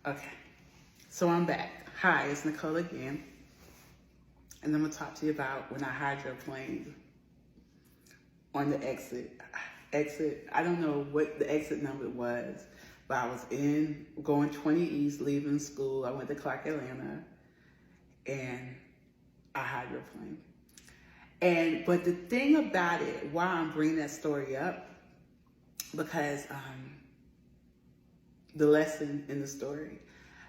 Okay, so I'm back. Hi, it's Nicole again, and I'm gonna talk to you about when I hydroplaned on the exit. I don't know what the exit number was, but I was going 20 East, leaving school. I went to Clark, Atlanta, and I hydroplaned. But the thing about it, why I'm bringing that story up, because the lesson in the story.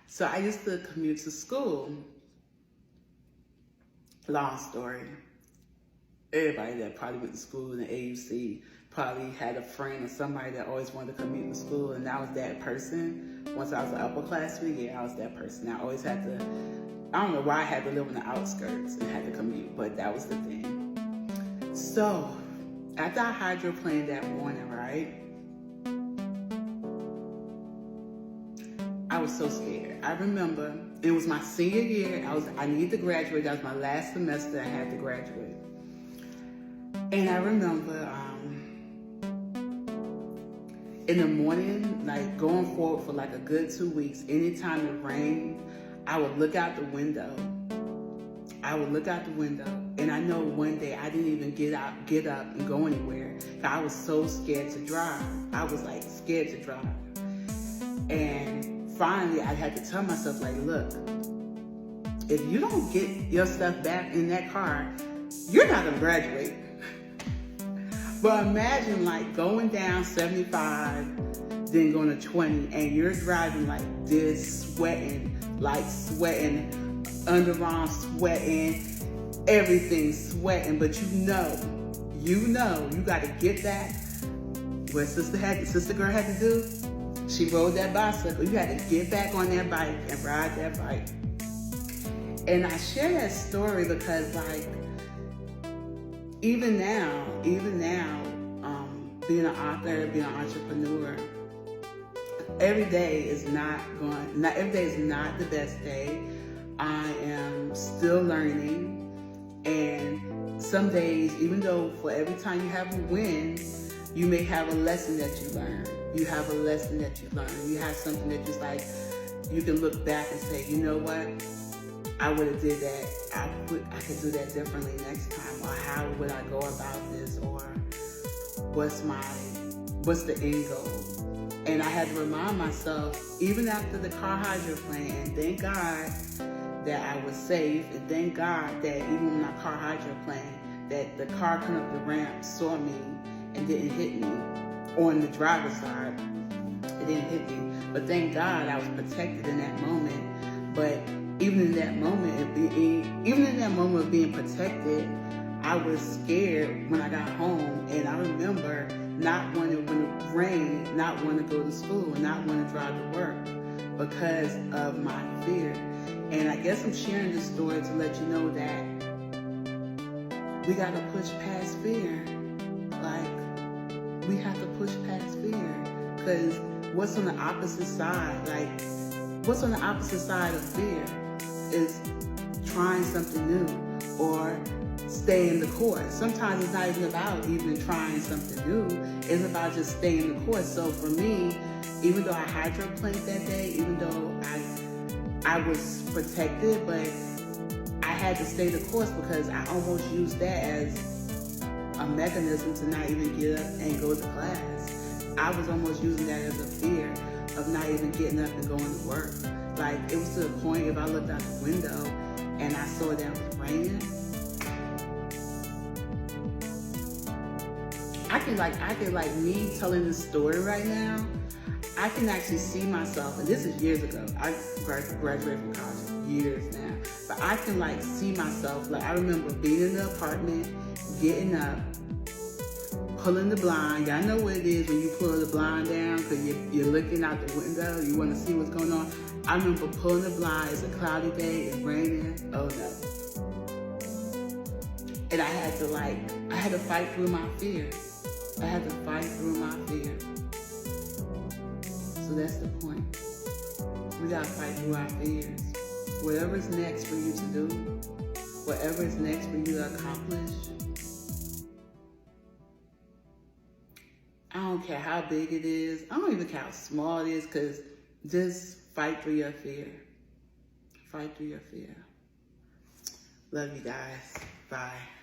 So I used to commute to school. Long story. Everybody that probably went to school in the AUC probably had a friend or somebody that always wanted to commute to school, and I was that person. Once I was an upperclassman, yeah, I was that person. I always had to, I don't know why I had to live on the outskirts and had to commute, but that was the thing. So, after I hydroplaned that morning, right? I was so scared. I remember it was my senior year. I needed to graduate. That was my last semester. I had to graduate. And I remember in the morning, like going forward for like a good 2 weeks, anytime it rained, I would look out the window. And I know one day I didn't even get up and go anywhere. I was so scared to drive. I was like scared to drive. And finally, I had to tell myself, like, look, if you don't get your stuff back in that car, you're not gonna graduate. But imagine like going down 75, then going to 20, and you're driving like this, sweating, underarm sweating, everything sweating, but you gotta get that. What sister girl had to do? She rode that bicycle. You had to get back on that bike and ride that bike. And I share that story because, like, even now, being an author, being an entrepreneur, every day is not the best day. I am still learning, and some days, even though for every time you have a win, you may have a lesson that you learn. You have a lesson that you learn. You have something that just like, you can look back and say, you know what? I would have did that. I could do that differently next time. Or how would I go about this? Or what's the end goal? And I had to remind myself, even after the car hydroplaned, thank God that I was safe. And thank God that even when I car hydroplaned, that the car coming up the ramp saw me and didn't hit me. On the driver's side, it didn't hit me. But thank God I was protected in that moment. But even in that moment of being protected, I was scared when I got home. And I remember not wanting, when it rained, not wanting to go to school, not wanting to drive to work because of my fear. And I guess I'm sharing this story to let you know that we got to push past fear. We have to push past fear, because what's on the opposite side? What's on the opposite side of fear is trying something new or staying the course. Sometimes it's not even about even trying something new. It's about just staying the course. So for me, even though I hydroplaned that day, even though I was protected, but I had to stay the course because I almost used that as a mechanism to not even get up and go to class. I was almost using that as a fear of not even getting up and going to work. Like, it was to the point, if I looked out the window and I saw that it was raining, I can me telling this story right now, I can actually see myself, and this is years ago. I graduated from college years now, but I can see myself. I remember being in the apartment, getting up, pulling the blind. Y'all know what it is when you pull the blind down because you're looking out the window, you want to see what's going on. I remember pulling the blind. It's a cloudy day, it's raining. Oh no. And I had to fight through my fear. So that's the point. We gotta fight through our fears. Whatever's next for you to do, whatever is next for you to accomplish, I don't care how big it is. I don't even care how small it is, because just Fight through your fear. Fight through your fear. Love you guys. Bye.